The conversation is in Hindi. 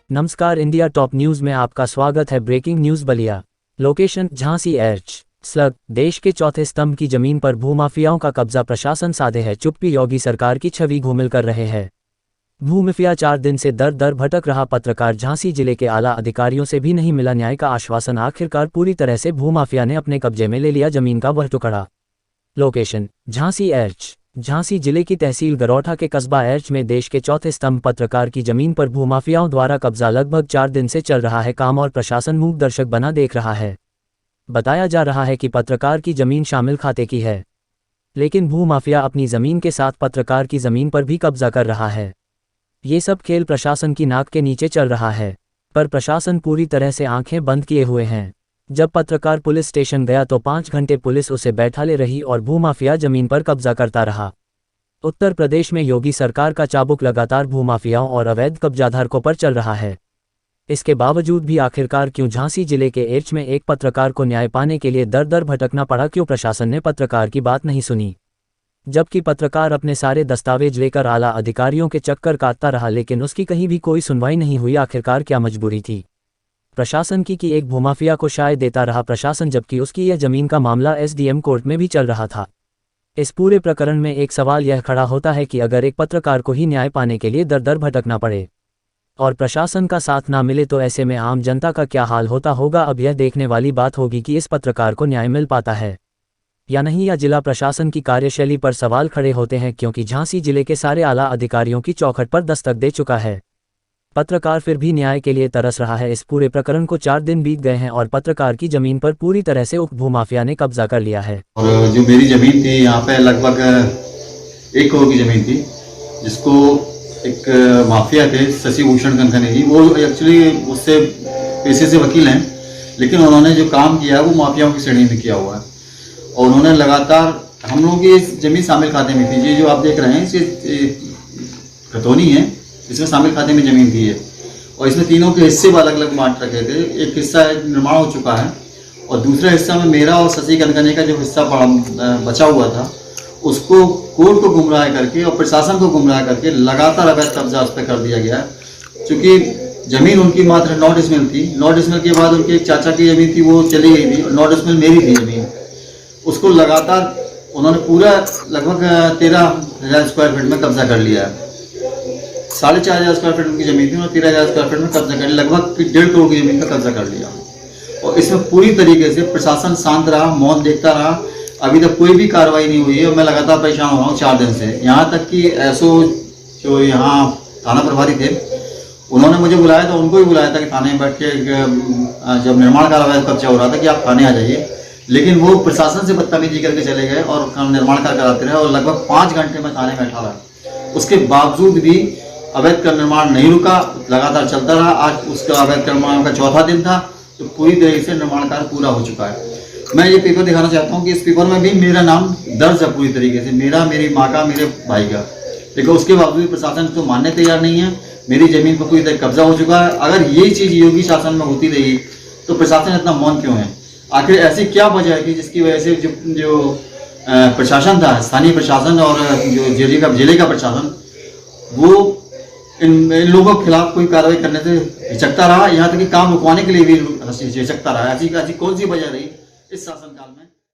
नमस्कार, इंडिया टॉप न्यूज में आपका स्वागत है। Breaking news Ballia. Location Jhansi H slug. देश के चौथे स्तंभ की जमीन पर भूमाफियाओं का कब्जा प्रशासन साधे है चुप्पी। योगी सरकार की छवि घूमिल कर रहे हैं भूमाफिया। 4 दिन से दर दर भटक रहा पत्रकार। झांसी जिले के आला अधिकारियों से भी नहीं मिला न्याय का आश्वासन। आखिरकार पूरी तरह से भूमाफिया ने अपने कब्जे में ले लिया जमीन का वह टुकड़ा। Location Jhansi H. झांसी जिले की तहसील गरौठा के कस्बा एच में देश के चौथे स्तंभ पत्रकार की जमीन पर भूमाफियाओं द्वारा कब्जा लगभग 4 दिन से चल रहा है काम और प्रशासन मूक दर्शक बना देख रहा है। बताया जा रहा है कि पत्रकार की जमीन शामिल खाते की है, लेकिन भूमाफिया अपनी जमीन के साथ पत्रकार की जमीन पर भी कब्जा कर रहा है। ये सब खेल प्रशासन की नाक के नीचे चल रहा है, पर प्रशासन पूरी तरह से आंखें बंद किए हुए हैं। जब पत्रकार पुलिस स्टेशन गया तो 5 घंटे पुलिस उसे बैठाले रही और भूमाफिया जमीन पर कब्जा करता रहा। उत्तर प्रदेश में योगी सरकार का चाबुक लगातार भूमाफियाओं और अवैध कब्जाधारकों पर चल रहा है। इसके बावजूद भी आखिरकार क्यों झांसी जिले के एच में एक पत्रकार को न्याय पाने के लिए दर दर भटकना पड़ा? क्यों प्रशासन ने पत्रकार की बात नहीं सुनी? जबकि पत्रकार अपने सारे दस्तावेज लेकर आला अधिकारियों के चक्कर काटता रहा, लेकिन उसकी कहीं भी कोई सुनवाई नहीं हुई। आखिरकार क्या मजबूरी थी प्रशासन की कि एक भूमाफिया को शाय देता रहा प्रशासन, जबकि उसकी यह जमीन का मामला एसडीएम कोर्ट में भी चल रहा था। इस पूरे प्रकरण में एक सवाल यह खड़ा होता है कि अगर एक पत्रकार को ही न्याय पाने के लिए दर दर भटकना पड़े और प्रशासन का साथ ना मिले तो ऐसे में आम जनता का क्या हाल होता होगा? अब यह देखने वाली बात होगी कि इस पत्रकार को न्याय मिल पाता है या नहीं, या जिला प्रशासन की कार्यशैली पर सवाल खड़े होते हैं, क्योंकि झांसी जिले के सारे आला अधिकारियों की चौखट पर दस्तक दे चुका है। पत्रकार फिर भी न्याय के लिए तरस रहा है। इस पूरे प्रकरण को 4 दिन बीत गए हैं और पत्रकार की जमीन पर पूरी तरह से उक्त भूमाफिया ने कब्जा कर लिया है। और जो मेरी जमीन थी यहाँ पे लगभग 1 करोड़ की जमीन थी, जिसको एक माफिया थे शशि भूषण कनकने जी, वो एक्चुअली उससे पेशे से वकील हैं, लेकिन उन्होंने जो काम किया है वो माफियाओं की श्रेणी में किया हुआ है। और उन्होंने लगातार हम लोगों की जमीन शामिल खाते में थी। ये जो आप देख रहे हैं ये खतौनी है, इसमें शामिल खाते में जमीन थी है, और इसमें तीनों के हिस्से अलग अलग बांट रखे थे। एक हिस्सा निर्माण हो चुका है और दूसरे हिस्सा में मेरा और शशि कनकने का जो हिस्सा बचा हुआ था उसको कोर्ट को गुमराह करके और प्रशासन को गुमराह करके लगातार अवैध कब्जा उस पर कर दिया गया। चूँकि जमीन उनकी मात्र 9 डिसमिल थी। 9 डिसमिल के बाद उनके एक चाचा की जमीन थी, वो चली गई थी, और 9 डिसमिल मेरी थी जमीन। उसको लगातार उन्होंने पूरा लगभग 13,000 स्क्वायर फीट में कब्जा कर लिया है। 4,500 स्क्वायर फीट उनकी जमीन थी और 13,000 स्क्वायर फीट में कब्जा कर लिया। लगभग 1.5 करोड़ की जमीन का कब्जा कर लिया, और इसमें पूरी तरीके से प्रशासन शांत रहा, मौन देखता रहा। अभी तक कोई भी कार्रवाई नहीं हुई है और मैं लगातार परेशान हो रहा हूँ 4 दिन से। यहाँ तक कि एसओ जो यहाँ थाना प्रभारी थे, उन्होंने मुझे बुलाया था, उनको भी बुलाया था कि थाने में बैठ के जब निर्माण कार्य कब्जा हो रहा था कि आप थाने आ जाइए, लेकिन वो प्रशासन से बदतमीजी करके चले गए और निर्माण कार्य कराते रहे। और लगभग 5 घंटे में थाने बैठा रहा, उसके बावजूद भी अवैध कर निर्माण नहीं रुका, लगातार चलता रहा। आज उसका अवैध कर निर्माण का 4था दिन था, तो पूरी तरीके से निर्माण कार्य पूरा हो चुका है। मैं ये पेपर दिखाना चाहता हूँ कि इस पेपर में भी मेरा नाम दर्ज है पूरी तरीके से, मेरा, मेरी माँ का, मेरे भाई का, लेकिन उसके बावजूद प्रशासन तो मानने तैयार नहीं है। मेरी जमीन पर पूरी तरह कब्जा हो चुका है। अगर ये चीज़ योगी शासन में होती रही तो प्रशासन इतना मौन क्यों है? आखिर ऐसी क्या वजह है कि जिसकी वजह से जो प्रशासन था, स्थानीय प्रशासन और जो जिले का प्रशासन, वो इन लोगों के खिलाफ कोई कार्रवाई करने से हिचकता रहा, यहाँ तक कि काम रुकवाने के लिए भी हिचकता रहा। ऐसी कौन सी वजह रही इस शासनकाल में?